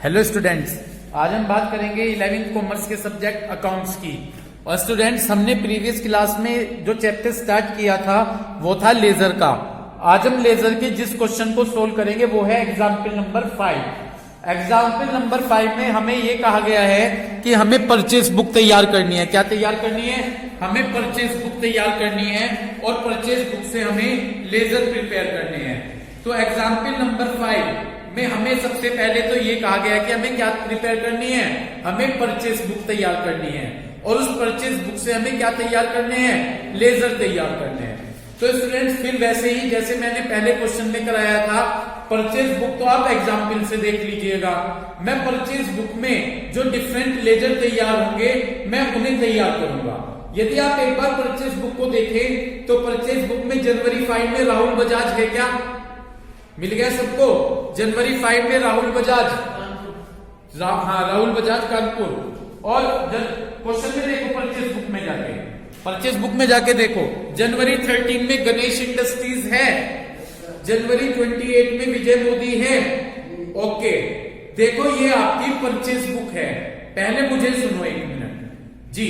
Hello students, आज हम बात करेंगे 11th कॉमर्स के सब्जेक्ट अकाउंट्स की। और स्टूडेंट्स, हमने प्रीवियस क्लास में जो चैप्टर स्टार्ट किया था वो था लेजर का। आज हम लेजर के जिस क्वेश्चन को सोल्व करेंगे वो है एग्जाम्पल नंबर 5। एग्जाम्पल नंबर 5 में हमें ये कहा गया है कि हमें परचेस बुक तैयार करनी है। क्या तैयार करनी है? हमें परचेस बुक तैयार करनी है और परचेस बुक से हमें लेजर प्रिपेयर करने हैं। तो एग्जाम्पल नंबर 5 में हमें सबसे पहले तो ये कहा गया कि हमें क्या प्रिपेयर करनी है, हमें परचेस बुक तैयार करनी है। और उस परचेस बुक से हमें क्या तैयार करने हैं? लेजर तैयार करने हैं। तो स्टूडेंट्स, फिर वैसे ही जैसे मैंने पहले क्वेश्चन में कराया था, परचेस बुक तो आप एग्जाम्पल से देख लीजिएगा। मैं परचेस बुक में जो डिफरेंट लेजर तैयार होंगे मैं उन्हें तैयार करूंगा। यदि आप एक बार परचेस बुक को देखें तो परचेस बुक में जनवरी 5 में राहुल बजाज है। क्या मिल गया सबको? जनवरी 5 में राहुल बजाज, हाँ राहुल बजाज कानपुर। और क्वेश्चन में देखो परचेस बुक में जाके देखो, जनवरी 13 में गणेश इंडस्ट्रीज है, जनवरी 28 में विजय मोदी है। ओके, देखो ये आपकी परचेस बुक है। पहले मुझे सुनो एक मिनट जी,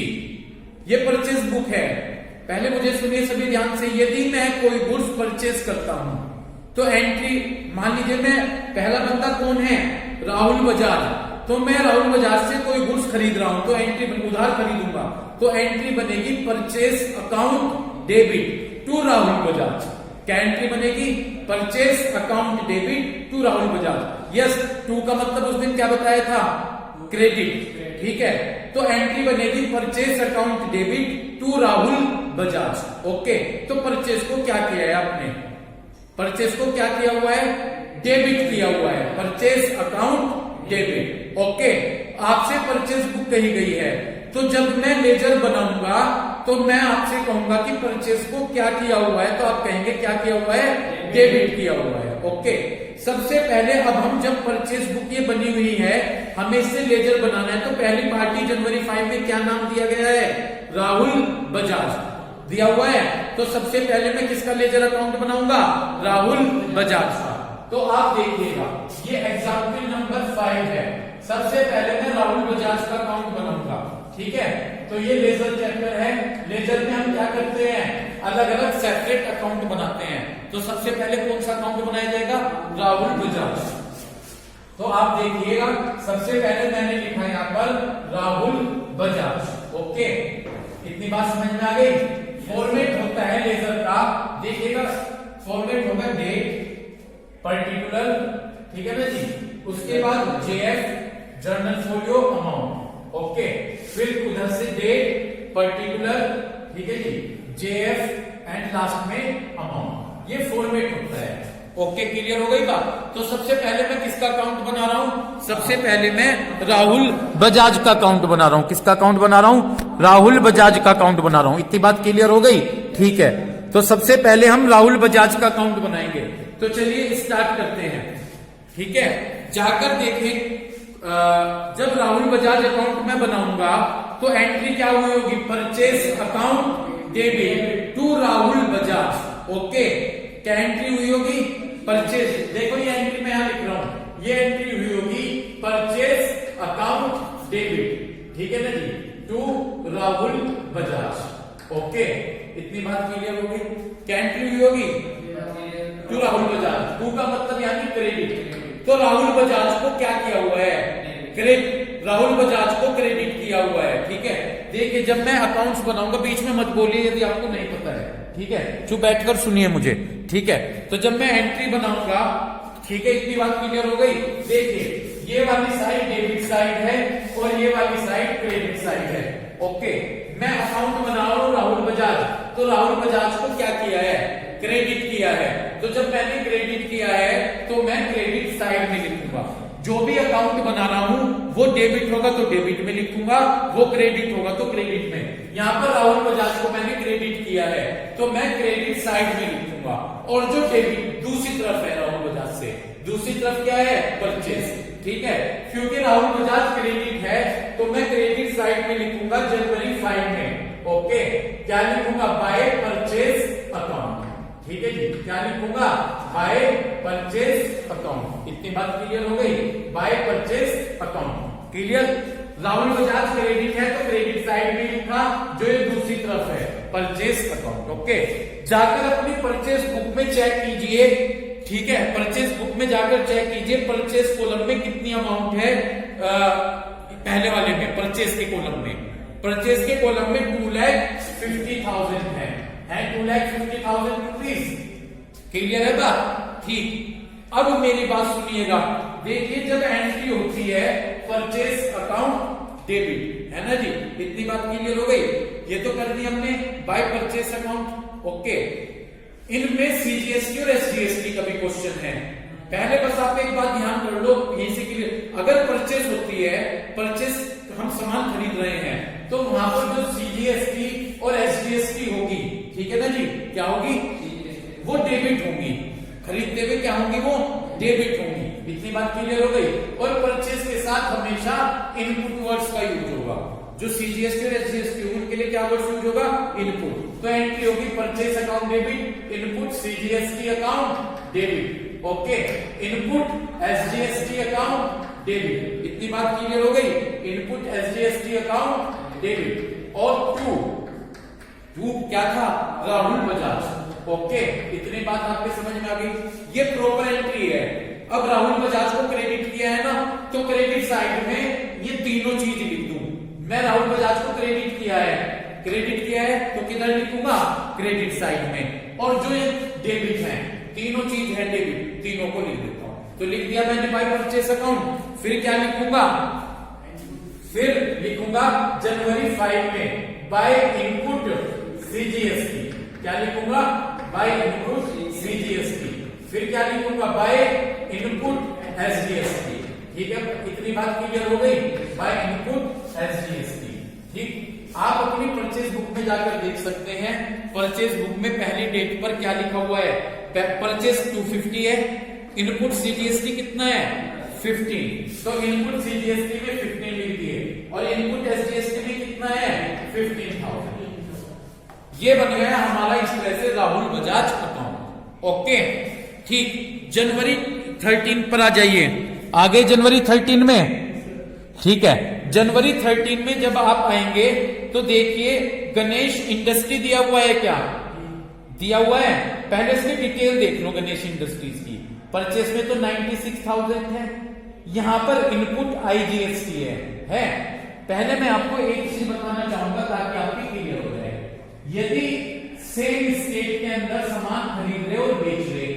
ये परचेस बुक है। पहले मुझे सुनिए सभी ध्यान से। यदि मैं कोई गुड्स परचेस करता हूं तो एंट्री, मान लीजिए मैं पहला बंदा कौन है? राहुल बजाज। तो मैं राहुल बजाज से कोई गुड्स खरीद रहा हूं तो एंट्री, उधार खरीदूंगा तो एंट्री बनेगी purchase account debit to Rahul Bajaj. क्या एंट्री बनेगी? Purchase account debit to Rahul Bajaj. Yes, to का मतलब उस दिन क्या बताया था? क्रेडिट। ठीक है, तो एंट्री बनेगी purchase account debit to Rahul Bajaj. Okay, तो परचेस को क्या किया है आपने? परचेस को क्या किया हुआ है? डेबिट किया हुआ है, परचेस अकाउंट डेबिट। ओके, आपसे परचेस बुक कही गई है तो जब मैं लेजर बनाऊंगा तो मैं आपसे कहूंगा कि परचेस को क्या किया हुआ है, तो आप कहेंगे क्या किया हुआ है? डेबिट किया हुआ है। ओके, सबसे पहले अब हम जब परचेस बुक ये बनी हुई है, हमें इससे लेजर बनाना है तो पहली पार्टी जनवरी 5 में क्या नाम दिया गया है? राहुल बजाज दिया हुआ है। तो सबसे पहले मैं किसका लेजर अकाउंट बनाऊंगा? राहुल बजाज का। तो आप देखिएगा ये एग्जाम्पल नंबर 5 है। सबसे पहले मैं राहुल बजाज का अकाउंट बनाऊंगा। ठीक है, तो ये लेजर चैप्टर है। लेजर में हम क्या करते हैं? अलग अलग सेपरेट अकाउंट बनाते हैं। तो सबसे पहले कौन सा अकाउंट बनाया जाएगा? राहुल बजाज। तो आप देखिएगा सबसे पहले मैंने लिखा यहाँ पर राहुल बजाज। ओके, इतनी बात समझ में आ गई? फॉर्मेट होता है लेजर का, देखिएगा फॉर्मेट होगा डेट, पर्टिकुलर, ठीक है ना जी, उसके बाद JF journal folio amount. Okay, फिर उधर से डेट, पर्टिकुलर, ठीक है जी, जेएफ एंड लास्ट में अमाउंट। ये फॉर्मेट होता है। ओके, क्लियर हो गई बात? तो सबसे पहले मैं किसका अकाउंट बना रहा हूं? सबसे पहले मैं राहुल बजाज का अकाउंट बना रहा हूं। किसका अकाउंट बना रहा हूं? राहुल बजाज का अकाउंट बना रहा हूं। इतनी बात क्लियर हो गई? ठीक है, तो सबसे पहले हम राहुल बजाज का अकाउंट बनाएंगे। तो चलिए स्टार्ट करते हैं। ठीक है, जाकर देखें, जब राहुल बजाज अकाउंट मैं बनाऊंगा तो एंट्री क्या हुई होगी? Purchase account debit to Rahul Bajaj. Okay, क्या एंट्री हुई होगी? परचेस। देखो ये एंट्री मैं यहां लिख रहा हूं, ये एंट्री हुई होगी परचेस अकाउंट डेबिट, ठीक है ना जी, टू राहुल बजाज। ओके, इतनी बात क्लियर हो गई? क्या एंट्री हुई होगी? टू राहुल बजाज। टू का मतलब यानी क्रेडिट। तो राहुल बजाज को क्या किया हुआ है? क्रेडिट। राहुल बजाज को क्रेडिट किया हुआ है। ठीक है, देखिए जब मैं अकाउंट्स बनाऊंगा, बीच में मत बोलिए यदि आपको नहीं पता है। ठीक है, चुप बैठकर सुनिए मुझे। ठीक है, तो जब मैं एंट्री बनाऊंगा, ठीक है, इतनी बात क्लियर हो गई? देखिए ये वाली साइड डेबिट साइड है और ये वाली साइड क्रेडिट साइड है। ओके, मैं अकाउंट बना रहा हूं राहुल बजाज, तो राहुल बजाज को क्या किया है? क्रेडिट किया है। तो जब मैंने क्रेडिट किया है तो मैं क्रेडिट साइड में लिखूंगा। जो भी अकाउंट बना रहा हूं वो डेबिट होगा तो डेबिट में लिखूंगा, वो क्रेडिट होगा तो क्रेडिट में। यहां पर राहुल बजाज को मैंने क्रेडिट किया है तो मैं क्रेडिट साइड में लिखूंगा। और जो डेबिट दूसरी तरफ है राहुल बजाज से, दूसरी तरफ क्या है? परचेस। ठीक है, क्योंकि राहुल बजाज क्रेडिट है तो मैं क्रेडिट साइड में लिखूंगा जनवरी 5 में। ओके, क्या लिखूंगा? By purchase account. ठीक है जी, क्या लिखूंगा? By purchase account. इतनी बात क्लियर हो गई? By purchase clear. Rahul Bajaj credit है तो क्रेडिट साइड में लिखा, जो ये दूसरी तरफ है परचेस अकाउंट। ओके, जाकर अपनी परचेस बुक में चेक कीजिए, ठीक है, परचेस बुक में जाकर चेक कीजिए परचेस कॉलम में कितनी अमाउंट है। पहले वाले में परचेस के कॉलम में, परचेस के कॉलम में 2,50,000 है 2,50,000 रुपीज। क्लियर है बात, ठीक। अब मेरी बात सुनिएगा, देखिए जब एंट्री होती है परचेस अकाउंट डेबिट, है ना जी, इतनी बात क्लियर हो गई। ये तो कर दी हमने बाय परचेस अकाउंट। ओके, इनमें सीजीएसटी और एसजीएसटी का भी क्वेश्चन है। पहले बस आप एक बात ध्यान कर लो, यहीं से क्लियर। अगर परचेस होती है, परचेस हम सामान खरीद रहे हैं, तो वहां पर जो सीजीएसटी और एसजीएसटी होगी, ठीक है ना जी, क्या होगी, वो डेबिट होंगी। खरीदते हुए क्या होंगी, वो डेबिट होंगी। इतनी बात क्लियर हो गई। और परचेस के साथ हमेशा इनपुट वर्ड्स का यूज होगा। जो सीजीएसटी और एसजीएसटी उनके लिए क्या वर्ड यूज होगा, इनपुट। तो एंट्री होगी purchase account debit, input CGST account debit. Okay, input SGST account debit. इतनी बात क्लियर हो गई, इनपुट एसजीएसटी अकाउंट डेबिट। और टू क्या था, राहुल बजाज। ओके, इतनी बात आपके समझ में आ गई। ये प्रॉपर एंट्री है। अब राहुल बजाज को क्रेडिट किया है ना, तो क्रेडिट साइड में ये तीनों चीज लिख दूं। मैं राहुल बजाज को क्रेडिट किया है तो किधर लिखूंगा, क्रेडिट साइड में। और जो ये डेबिट है, तीनों चीज है डेबिट, तीनों को लिख देता हूं। तो लिख दिया मैंने बाय परचेस अकाउंट। फिर क्या लिखूंगा, फिर लिखूंगा जनवरी 5 में बाय इनपुट सीजीएसटी। क्या लिखूंगा, बाय इनपुट सीजीएसटी। फिर क्या लिखूंगा, बाय इनपुट एसजीएसटी। ठीक है, इतनी बात क्लियर हो गई, बाय इनपुट एसजीएसटी। ठीक, आप अपनी परचेज बुक में जाकर देख सकते हैं, परचेज बुक में पहली डेट पर क्या लिखा हुआ है, परचेज 250 है, इनपुट सीजीएसटी कितना है 15। तो इनपुट सीजीएसटी में 15 लिख दिए और इनपुट एसजीएसटी में कितना है 15,000। ये बन गया हमारा इस तरह से राहुल बजाज अकाउंट। ओके, ठीक। जनवरी 13 पर आ जाइए, आगे जनवरी 13 में, ठीक है, जनवरी 13 में जब आप आएंगे तो देखिए गणेश इंडस्ट्री दिया हुआ है, क्या दिया हुआ है, पहले इसकी डिटेल देख लो गणेश इंडस्ट्रीज की। परचेस में तो 96,000 है, यहां पर इनपुट आईजीएसटी है। पहले मैं आपको एक चीज बताना चाहूंगा ताकि आपकी क्लियर हो जाए। यदि सेम स्टेट के अंदर सामान खरीद रहे और बेच रहे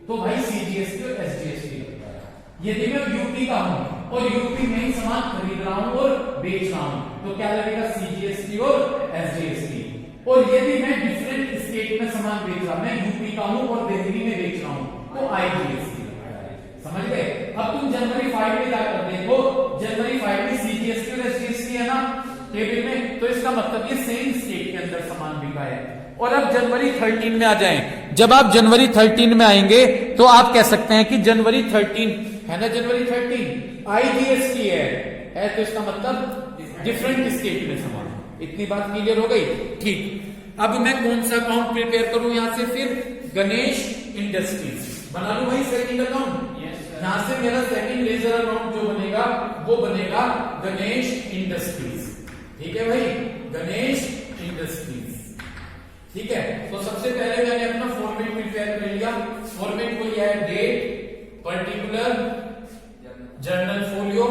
तो भाई सीजीएसटी और एसजीएसटी लगता है। यदि मैं यूपी का हूं और यूपी में ही सामान खरीद रहा हूं और बेच रहा हूं तो क्या लगेगा सीजीएसटी और एसजीएसटी। और यदि मैं डिफरेंट स्टेट में सामान बेच रहा, मैं यूपी का हूं और दिल्ली में बेच रहा हूं तो आईजीएसटी लगता है। समझ गए। अब तुम जनवरी 5 में जाकर देखो, जनवरी 5 में सीजीएसटी और एसजीएसटी है ना टेबल में, तो इसका मतलब ये सेम स्टेट के अंदर सामान बिका है। और अब जनवरी 13 में आ जाएं। जब आप जनवरी 13 में आएंगे तो आप कह सकते हैं कि जनवरी 13 है ना, जनवरी 13 आईजीएसटी है तो इसका मतलब डिफरेंट स्टेट में सामान। इतनी बात क्लियर हो गई। ठीक, अब मैं कौन सा अकाउंट प्रिपेयर करूं यहां से, फिर गणेश इंडस्ट्रीज बना लूं भाई सेकंड अकाउंट। यहां से मेरा सेकंड लेजर अकाउंट जो बनेगा वो बनेगा गणेश इंडस्ट्रीज। ठीक है भाई, गणेश इंडस्ट्रीज। ठीक है, तो सबसे पहले मैंने अपना फॉर्मेट प्रिपेयर कर लिया। फॉर्मेट को यह है date, particular, journal folio,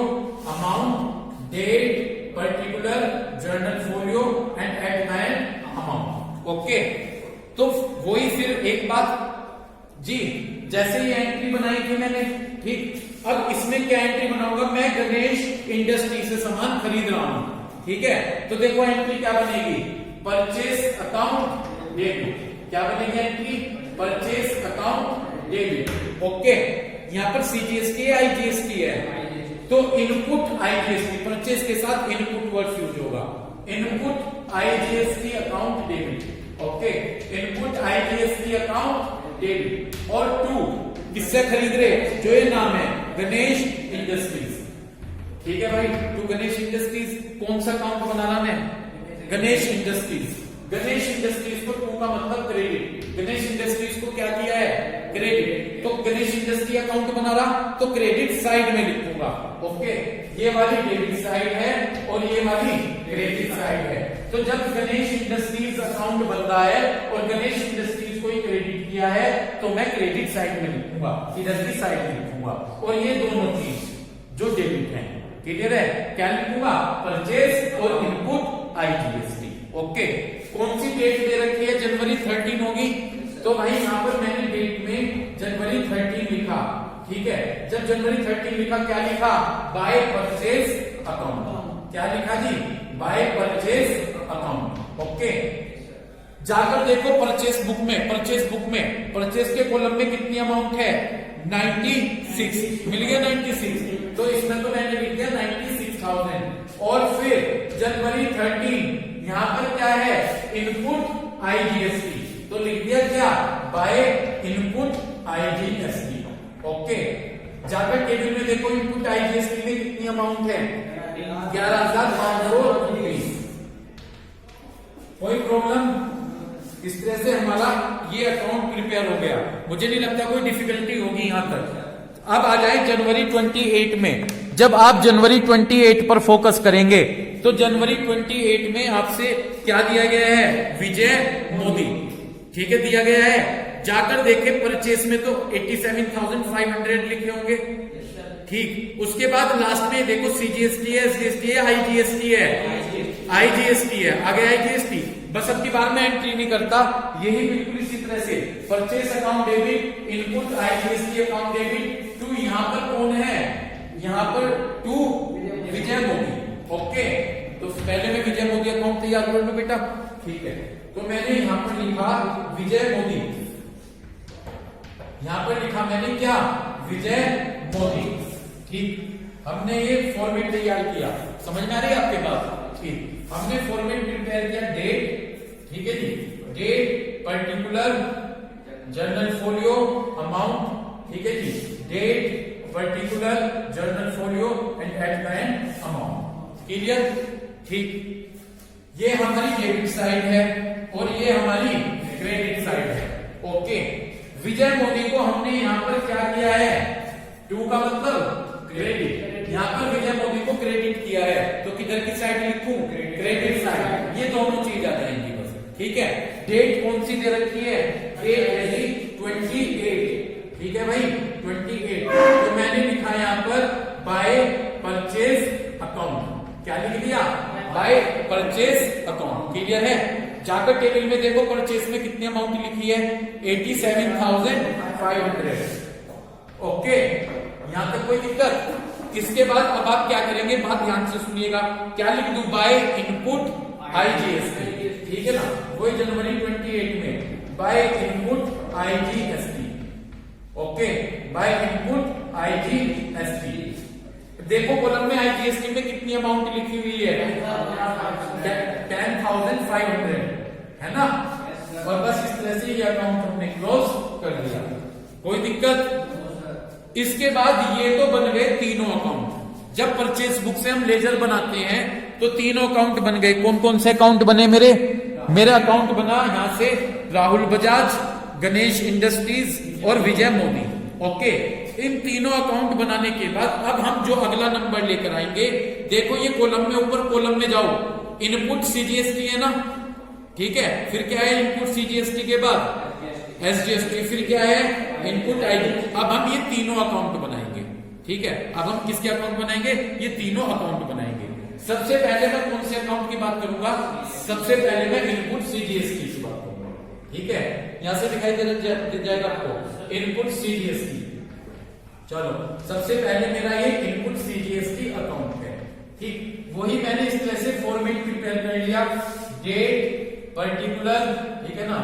amount, date, particular, journal folio and at end amount. Okay, तो वही फिर एक बात जी, जैसे ये एंट्री बनाई थी मैंने, ठीक। अब इसमें क्या एंट्री बनाऊंगा, मैं गणेश इंडस्ट्री से सामान खरीद रहा हूं, ठीक है। तो देखो एंट्री क्या बनेगी, परचेस अकाउंट डेबिट। क्या बनेगी entry, purchase account debit. Okay, यहां पर सीजीएसटी है, आईजीएसटी है, तो इनपुट आईजीएसटी, परचेस के साथ इनपुट वर्ड यूज होगा, input IGST account debit. Okay, input IGST account debit. और टू किससे खरीद रहे, जो ये नाम है गणेश इंडस्ट्रीज। ठीक है भाई, टू गणेश इंडस्ट्रीज। कौन सा अकाउंट बनाना है, गणेश इंडस्ट्रीज। गणेश इंडस्ट्रीज को टू का मतलब क्रेडिट, गणेश इंडस्ट्रीज को क्या किया है क्रेडिट। तो गणेश इंडस्ट्री अकाउंट बना रहा तो क्रेडिट साइड में लिखूंगा। ओके, ये वाली डेबिट साइड है और ये वाली क्रेडिट साइड है। तो जब गणेश इंडस्ट्रीज अकाउंट बन रहा है और गणेश इंडस्ट्रीज को क्रेडिट किया है तो मैं क्रेडिट साइड में लिखूंगा, इधर की साइड में लिखूंगा। और ये दोनों चीज जो डेबिट है, क्लियर है, क्या लिखूंगा, परचेज और इनपुट आईजीएसटी। ओके, कौन सी डेट दे रखी है, जनवरी 13 होगी। तो भाई यहाँ पर मैंने डेट में जनवरी 13 लिखा, ठीक है। जब जनवरी 13 लिखा, क्या लिखा, बाय परचेज अकाउंट। क्या लिखा जी, बाय परचेज अकाउंट। ओके, जाकर देखो परचेज बुक में, परचेज के कॉलम में कितनी अमाउंट है, 96 मिल गया, 96। तो इसमें तो मैंने लिख दिया 96,000। और फिर जनवरी 13 यहाँ पर क्या है, इनपुट आईजीएसटी, तो लिख दिया क्या, बाय इनपुट आईजीएसटी। ओके, जाकर टेबल में देखो इनपुट आईजीएसटी में कितनी अमाउंट है, 11,520। कोई प्रॉब्लम? इस तरह से हमारा ये अकाउंट प्रिपेयर हो गया। मुझे नहीं लगता कोई डिफिकल्टी होगी यहां तक। अब आ जाए जनवरी 28 में। जब आप जनवरी 28 पर फोकस करेंगे तो जनवरी 28 में आपसे क्या दिया गया है, विजय मोदी, ठीक है, दिया गया है। जाकर देखे परचेस में तो 87,500 लिखे होंगे, ठीक। उसके बाद लास्ट में देखो सीजीएसटी है, एसजीएसटी है, आईजीएसटी है, आईजीएसटी है, आगे आईजीएसटी। बस अब की बार में एंट्री नहीं करता, यही बिल्कुल इसी तरह से purchase account debit, input IGST account debit to, यहाँ पर कौन है, यहाँ पर टू विजय मोदी। ओके, तो पहले में विजय मोदी अकाउंट तैयार कर लो बेटा, ठीक है। तो मैंने यहाँ पर लिखा विजय मोदी, यहाँ पर लिखा मैंने क्या, विजय मोदी, ठीक। हमने ये फॉर्मेट तैयार किया, समझ में आ रही है आपके पास, ठीक। हमने फॉर्मेट प्रिपेयर किया, डेट, ठीक है जी, date, particular, journal folio, amount, ठीक है जी, date, particular, journal folio and at the end amount. Clear, ठीक। ये हमारी डेबिट साइड है और ये हमारी क्रेडिट साइड है। ओके, विजय मोदी को हमने यहाँ पर क्या किया है, टू का मतलब क्रेडिट, यहाँ पर विजय मोदी को क्रेडिट किया है, तो किधर की साइड लिखूं, क्रेडिट साइड। ये दोनों चीज आ जाएंगी बस, ठीक है। डेट कौन सी दे रखी है, डेट है जी 28, ठीक है भाई, 28। तो मैंने लिखा यहाँ पर बाय परचेज अकाउंट, क्या लिख दिया, बाय परचेज अकाउंट। क्लियर है। जाकर टेबल में देखो परचेज में कितनी अमाउंट लिखी है, 87,500। ओके, यहां तक कोई दिक्कत? इसके बाद अब आप क्या करेंगे, बात ध्यान से सुनिएगा, क्या लिख दूं, बाय इनपुट आईजीएसटी, ठीक है ना, वही जनवरी 28 में by input IGST. Okay, by input IGST. देखो कॉलम में आईजीएसटी में कितनी अमाउंट लिखी हुई है, 10,500, है ना। और बस इस तरह से ये अकाउंट हमने क्लोज कर दिया, कोई दिक्कत? इसके बाद ये तो बन गए तीनों अकाउंट। जब परचेज बुक से हम लेजर बनाते हैं तो तीनों अकाउंट बन गए। कौन कौन से अकाउंट बने मेरे अकाउंट बना यहां से राहुल बजाज, गणेश इंडस्ट्रीज और विजय मोदी। ओके, इन तीनों अकाउंट बनाने के बाद अब हम जो अगला नंबर लेकर आएंगे, देखो ये कॉलम में, ऊपर कॉलम में जाओ, इनपुट सीजीएसटी है ना, ठीक है। फिर क्या है इनपुट सीजीएसटी के बाद एसजीएसटी, फिर क्या है इनपुट आईडी। अब हम ये तीनों अकाउंट बनाएंगे, ठीक है। अब हम किसके अकाउंट बनाएंगे, ये तीनों अकाउंट बनाएंगे। सबसे पहले मैं कौन से अकाउंट की बात करूंगा, सबसे पहले मैं इनपुट सीजीएसटी की बात करूंगा, ठीक है। यहां से दिखाई दे जाएगा आपको इनपुट सीजीएसटी। चलो, सबसे पहले मेरा ये इनपुट सीजीएसटी अकाउंट है, ठीक। वही मैंने इस तरह से फॉर्मेट प्रिपेयर कर लिया, डेट, पर्टिकुलर, ठीक है ना,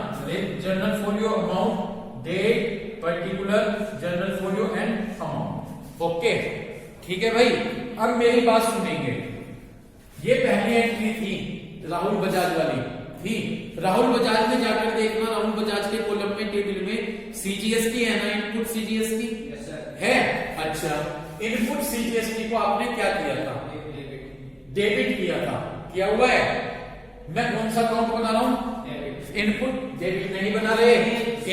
journal folio, amount, date, particular, journal folio and amount. Okay, ठीक है भाई। अब मेरी बात सुनेंगे, ये पहली एंट्री थी राहुल बजाज वाली थी। राहुल बजाज में जाकर देखना, राहुल बजाज के कॉलम में टेबल में सीजीएसटी है ना, इनपुट सीजीएसटी है। अच्छा, इनपुट सीजीएसटी को आपने क्या किया था, डेबिट किया था, किया हुआ है। मैं कौन सा अकाउंट बना रहा हूं, इनपुट, डेबिट नहीं बना रहे,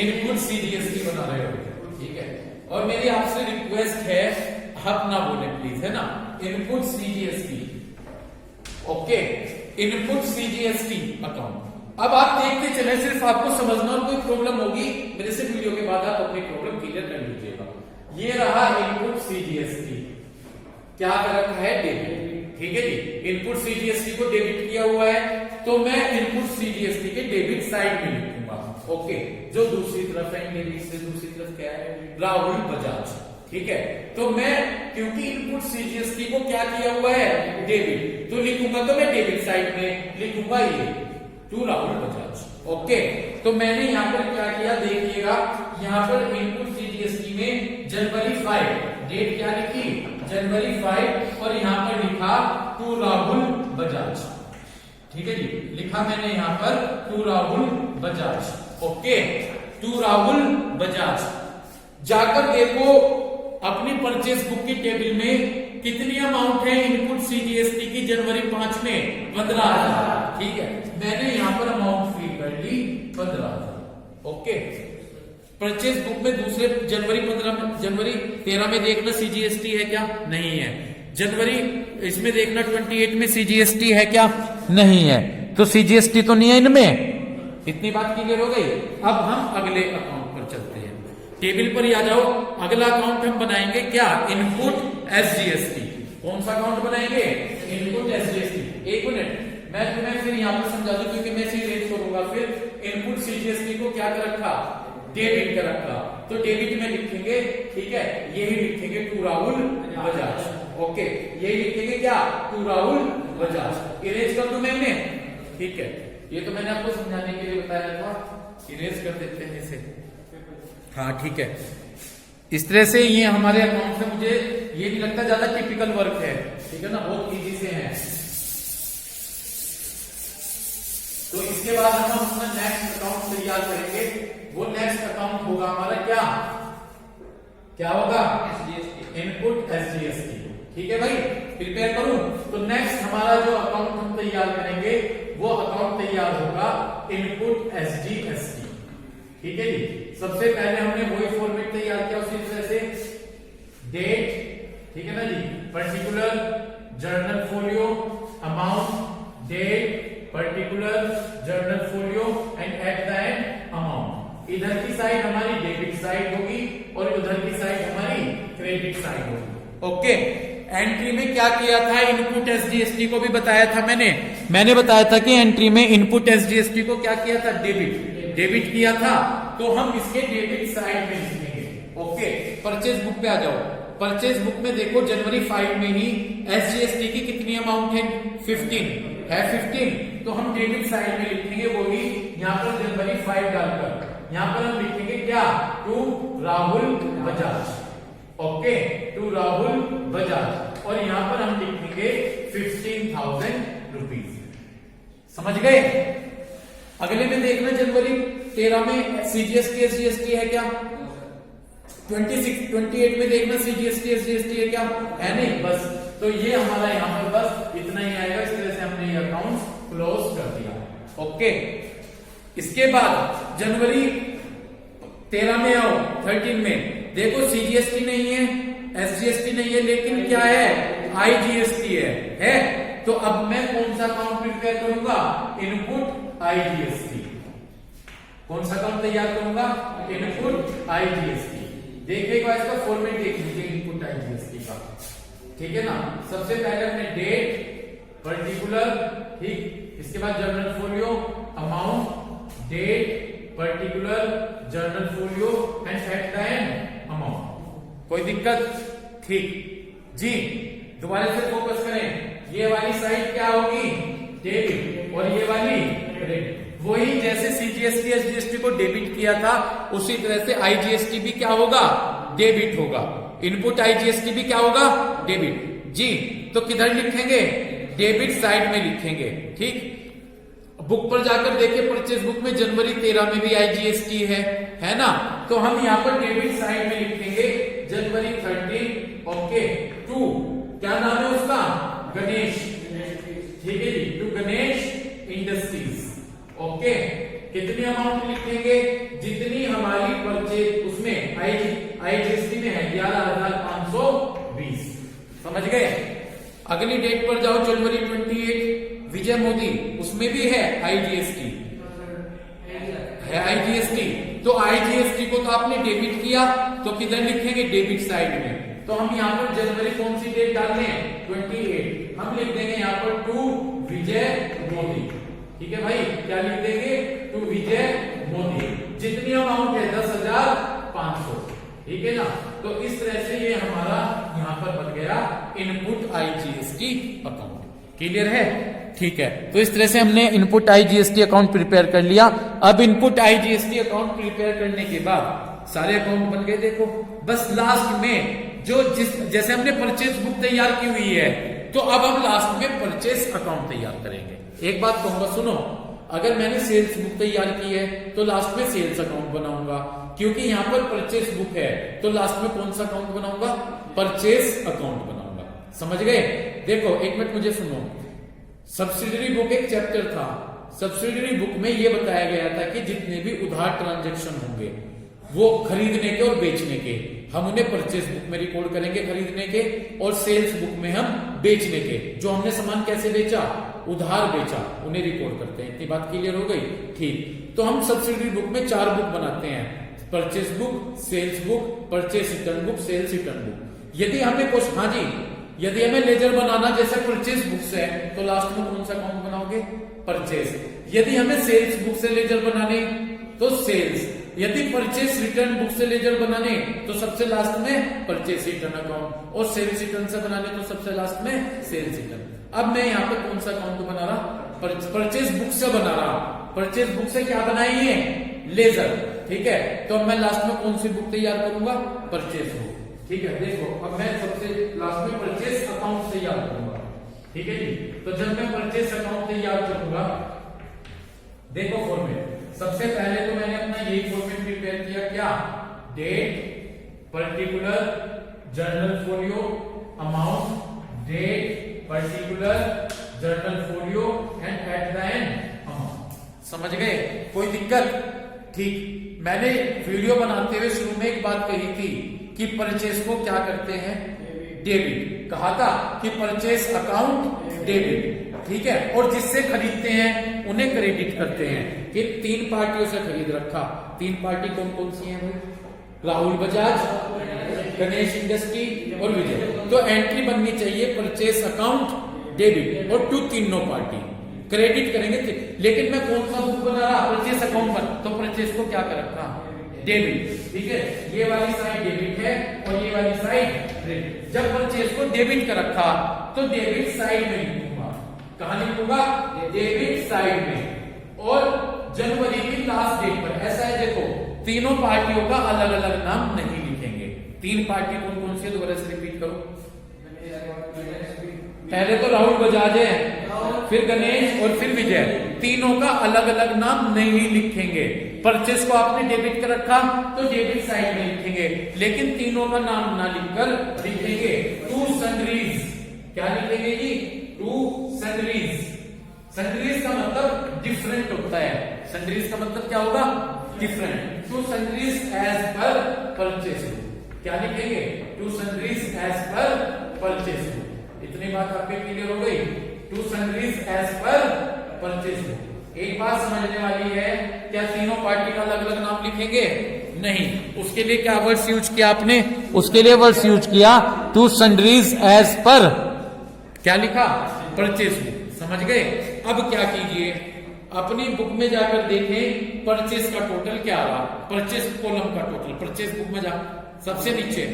इनपुट सीजीएसटी बना रहे हो। और मेरी आपसे रिक्वेस्ट है, आप ना बोले प्लीज, है ना। Input CGST, okay, input CGST account. अब आप देखते चले, सिर्फ आपको समझना, और कोई प्रॉब्लम होगी मेरे से वीडियो के बाद आप अपनी प्रॉब्लम क्लियर कर लीजिएगा। ये रहा इनपुट सीजीएसटी, क्या कर रखा है, डेबिट, ठीक है जी। इनपुट सीजीएसटी को डेबिट किया हुआ है, तो मैं इनपुट सीजीएसटी के डेबिट साइड में लिखूंगा, ओके। जो दूसरी तरफ है, डेबिट से दूसरी तरफ क्या है, राहुल बजाज, ठीक है। तो मैं, क्योंकि इनपुट सीजीएसटी को क्या किया हुआ है, डेबिट, तो लिखूंगा, तो मैं डेबिट साइड में लिखूंगा ये टू राहुल बजाज, ओके। तो मैंने यहाँ पर क्या किया, देखिएगा, यहाँ पर इनपुट सीजीएसटी में जनवरी 5 डेट क्या लिखी, जनवरी 5, और यहाँ पर लिखा टू राहुल बजाज, ठीक है जी। लिखा मैंने यहाँ पर to Rahul Bajaj, okay, to Rahul Bajaj. जाकर देखो अपनी परचेस बुक की टेबल में कितनी अमाउंट है इनपुट सीजीएसटी की जनवरी 5 में, 15,000, ठीक है। मैंने यहाँ पर अमाउंट फिल कर ली 15,000, ओके। परचेस बुक में दूसरे जनवरी 13 में देखना सीजीएसटी है क्या, नहीं है। जनवरी इसमें देखना 28 में सीजीएसटी है क्या, नहीं है। तो सीजीएसटी तो नहीं है इनमें। इतनी बात क्लियर हो गई। अब हम अगले अकाउंट पर चलते हैं, टेबल पर ही आ जाओ। अगला अकाउंट हम बनाएंगे क्या, इनपुट एसजीएसटी। कौन सा अकाउंट बनाएंगे, इनपुट एसजीएसटी। एक मिनट, मैं तुम्हें फिर यहाँ पर समझा दूं, क्योंकि मैं इसे रेट करूंगा। फिर इनपुट सीजीएसटी को क्या कर रखा, डेबिट कर रखा, तो डेबिट में लिखेंगे, ठीक है, यही लिखेंगे टू राहुल बजाज, ओके। यही लिखेंगे क्या, टू राहुल बजाज। इरेज कर दूं मैंने, ठीक है। ये तो मैंने आपको समझाने के लिए बताया था, इरेज कर देते हैं इसे, हाँ ठीक है। इस तरह से ये हमारे अकाउंट से मुझे ये नहीं लगता ज्यादा टिपिकल वर्क है, ठीक है ना, बहुत इजी से है। तो इसके बाद हम अपना नेक्स्ट अकाउंट तैयार करेंगे। वो नेक्स्ट अकाउंट होगा हमारा क्या होगा, इनपुट एसजीएसटी, ठीक है भाई। प्रिपेयर करूं, तो नेक्स्ट हमारा जो अकाउंट हम तैयार करेंगे वो अकाउंट तैयार होगा इनपुट एसजीएसटी, ठीक है जी। सबसे पहले हमने वही फॉर्मेट तैयार किया उसी तरह से, डेट, ठीक है ना जी, particular journal folio, amount, date, particular journal folio and at the end amount. इधर की साइड हमारी डेबिट साइड होगी और उधर की साइड हमारी क्रेडिट साइड होगी, ओके। एंट्री में क्या किया था, इनपुट एसजीएसटी को भी बताया था मैंने बताया था कि एंट्री में इनपुट एसजीएसटी को क्या किया था, डेबिट किया था। तो हम इसके डेबिट साइड में लिखेंगे, ओके। परचेज बुक पे आ जाओ। परचेज बुक में देखो जनवरी 5 में ही एसजीएसटी की कितनी अमाउंट है, 15 है, 15। तो हम डेबिट साइड में लिखेंगे वही, यहाँ पर जनवरी 5 डालकर यहाँ पर हम लिखेंगे क्या, to Rahul Bajaj, okay, to Rahul Bajaj. और यहाँ पर हम लिखेंगे 15,000 रुपीज। समझ गए। अगले में देखना जनवरी 13 में सीजीएसटी एसजीएसटी है क्या, 28 में देखना सीजीएसटी एसजीएसटी है क्या, है नहीं, बस। तो ये हमारा यहाँ पर बस इतना ही आएगा। इस तरह से हमने ये अकाउंट क्लोज कर दिया, ओके। इसके बाद जनवरी 13 में आओ, 13 में देखो सीजीएसटी नहीं है, एसजीएसटी नहीं है, लेकिन क्या है, आईजीएसटी है। तो अब मैं कौन सा अकाउंट प्रिपेयर करूंगा, इनपुट आईजीएसटी। कौन सा अकाउंट तैयार करूंगा, इनपुट आईजीएसटी। देखिएगा इसका फॉर्मेट देख लीजिए इनपुट आईजीएसटी का, ठीक है ना। सबसे पहले हमने डेट, पर्टिकुलर, ठीक, इसके बाद journal folio, amount, date, particular journal folio and at the end amount. कोई दिक्कत, ठीक जी। दोबारा से फोकस करें, ये वाली साइड क्या होगी, डेबिट, और ये वाली क्रेडिट। वही जैसे सीजीएसटी एसजीएसटी को डेबिट किया था उसी तरह से आईजीएसटी भी क्या होगा, डेबिट होगा। इनपुट आईजीएसटी भी क्या होगा, डेबिट जी। तो किधर लिखेंगे, डेबिट साइड में लिखेंगे, ठीक। बुक पर जाकर देखिए, परचेज बुक में जनवरी 13 में भी आईजीएसटी है ना। तो हम यहाँ पर डेबिट साइड में लिखेंगे जनवरी 13, ओके, टू, क्या नाम है उसका, गणेश, ठीक है जी, टू गणेश इंडस्ट्रीज, ओके। कितनी अमाउंट लिखेंगे, जितनी हमारी परचेज उसमें आईजीएसटी में अगली डेट पर जाओ, जनवरी 28 विजय मोदी, उसमें भी है आईजीएसटी, है आईजीएसटी। तो आईजीएसटी को तो आपने डेबिट किया, तो किधर लिखेंगे, डेबिट साइड में। तो हम यहाँ पर जनवरी कौन सी डेट डाल रहे हैं, 28, हम लिख देंगे यहाँ पर टू विजय मोदी। ठीक है भाई, क्या लिख देंगे, टू विजय मोदी। जितनी अमाउंट है 10,500, ठीक है ना। तो इस तरह से ये हमारा यहाँ पर बन गया इनपुट आईजीएसटी अकाउंट। क्लियर है, ठीक है। तो इस तरह से हमने इनपुट आईजीएसटी अकाउंट प्रिपेयर कर लिया। अब इनपुट आईजीएसटी अकाउंट प्रिपेयर करने के बाद सारे अकाउंट बन गए। देखो बस लास्ट में जो जैसे हमने परचेज बुक तैयार की हुई है, तो अब हम लास्ट में परचेज अकाउंट तैयार करेंगे। एक बात कहूंगा, सुनो, अगर मैंने सेल्स बुक तैयार की है तो लास्ट में सेल्स अकाउंट बनाऊंगा, क्योंकि यहाँ पर परचेस बुक है, तो लास्ट में कौन सा अकाउंट बनाऊंगा, परचेस अकाउंट बनाऊंगा। समझ गए। देखो एक मिनट मुझे सुनो, सब्सिडरी बुक एक चैप्टर था, सब्सिडरी बुक में यह बताया गया था कि जितने भी उधार ट्रांजैक्शन होंगे वो खरीदने के और बेचने के, हम उन्हें परचेस बुक में रिकॉर्ड करेंगे खरीदने के, और सेल्स बुक में हम बेचने के, जो हमने सामान कैसे बेचा, उधार बेचा, उन्हें रिकॉर्ड करते हैं। इतनी बात क्लियर हो गई, ठीक। तो हम सब्सिडरी बुक में 4 बुक बनाते हैं, purchase book, sales book, purchase return book, sales return book. यदि हमें कुछ, हाँ जी, यदि हमें लेजर बनाना जैसे परचेस बुक से है, तो लास्ट में कौन सा अकाउंट बनाओगे, परचेस। यदि हमें सेल्स बुक से लेजर बनाने तो सेल्स, यदि परचेस रिटर्न बुक से लेजर बनाने तो सबसे लास्ट में परचेस रिटर्न अकाउंट, और सेल्स रिटर्न से बनाने तो सबसे लास्ट में सेल्स रिटर्न। अब मैं यहाँ पे कौन सा अकाउंट बना रहा, परचेस बुक से बना रहा। परचेस बुक से क्या बनाइए, लेजर, ठीक है। तो अब मैं लास्ट में कौन सी बुक तैयार करूंगा, परचेस बुक। ठीक है, देखो अब मैं सबसे लास्ट में परचेस अकाउंट तैयार करूंगा। ठीक है जी। तो जब मैं परचेस अकाउंट तैयार करूंगा, देखो फॉर्मेट, सबसे पहले तो मैंने अपना यही फॉर्मेट प्रिपेयर किया, क्या, date, particular, journal folio, amount, date, particular, journal folio and at the end amount. समझ गए, कोई दिक्कत, ठीक। मैंने वीडियो बनाते हुए शुरू में एक बात कही थी कि परचेस को क्या करते हैं, डेबिट, कहा था कि परचेस अकाउंट डेबिट, ठीक है। और जिससे खरीदते हैं उन्हें क्रेडिट करते हैं। कि 3 पार्टियों से खरीद रखा, 3 पार्टी कौन कौन सी हैं, राहुल बजाज, गणेश इंडस्ट्री और विजय। तो एंट्री बननी चाहिए परचेस अकाउंट डेबिट, और टू तीनों पार्टी क्रेडिट करेंगे। लेकिन मैं कौन सा बुक बना रहा, परचेस अकाउंट पर, तो परचेस को क्या कर रखा, डेबिट, ठीक है। ये वाली साइड डेबिट है और ये वाली साइड क्रेडिट। जब परचेस को डेबिट कर रखा तो डेबिट साइड में लिखूंगा, कहां लिखूंगा, डेबिट साइड में। और जनवरी की लास्ट डेट पर, ऐसा है देखो, तीनों पार्टियों का अलग अलग नाम नहीं लिखेंगे। 3 पार्टी कौन कौन सी है, दोबारा से रिपीट करो। पहले तो राहुल बजाज है, फिर गणेश और फिर विजय। तीनों का अलग अलग नाम नहीं लिखेंगे। परचेस को आपने डेबिट कर रखा तो डेबिट साइड में लिखेंगे, लेकिन तीनों का नाम ना लिखकर लिखेंगे टू सन्ड्रीज। क्या लिखेंगे जी, टू सन्ड्रीज। सन्ड्रीज का मतलब डिफरेंट होता है, सन्ड्रीज का मतलब क्या होगा, different. To sundries as per purchase. क्या लिखेंगे, to sundries as per purchase. इतनी बात आपके क्लियर हो गई, to sundries as per purchase. एक बात समझने वाली है, क्या तीनों पार्टी का अलग अलग नाम लिखेंगे, नहीं। उसके लिए क्या वर्ड्स यूज किया आपने, उसके लिए वर्ड्स यूज किया टू सन्ड्रीज एज पर, क्या लिखा, परचेस। समझ गए। अब क्या कीजिए, अपनी बुक में जाकर देखें परचेस का टोटल क्या आ रहा, परचेस कॉलम का टोटल, परचेस बुक में जा सबसे नीचे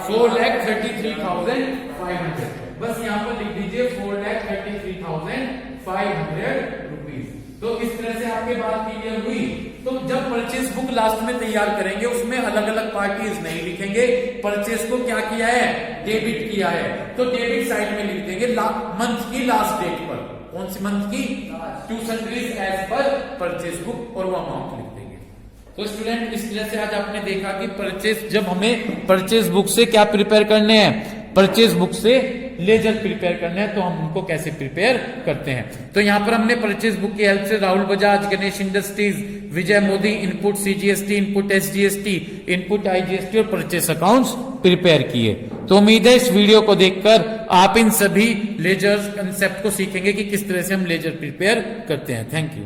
4,33,500। बस यहाँ पर लिख दीजिए 4,33,500 रुपीज। तो इस तरह से आपके बात क्लियर हुई। तो जब परचेस बुक लास्ट में तैयार करेंगे उसमें अलग अलग पार्टीज नहीं लिखेंगे। परचेस को क्या किया है, डेबिट किया है, तो डेबिट साइड में लिख देंगे मंथ की लास्ट डेट पर। कौन सी मंथ की, to sundries as per purchase book, और वो अमाउंट लिख देंगे। तो स्टूडेंट इस तरह से आज आपने देखा कि परचेस, जब हमें परचेस बुक से क्या प्रिपेयर करने हैं, परचेस बुक से लेजर प्रिपेयर करने हैं तो हम उनको कैसे प्रिपेयर करते हैं। तो यहाँ पर हमने परचेज बुक की हेल्प से Rahul Bajaj, Ganesh industries, Vijay Modi, input CGST, input SGST, input IGST और परचेस अकाउंट्स प्रिपेयर किए। तो उम्मीद है इस वीडियो को देखकर आप इन सभी लेजर कंसेप्ट को सीखेंगे कि किस तरह से हम लेजर प्रिपेयर करते हैं। Thank you.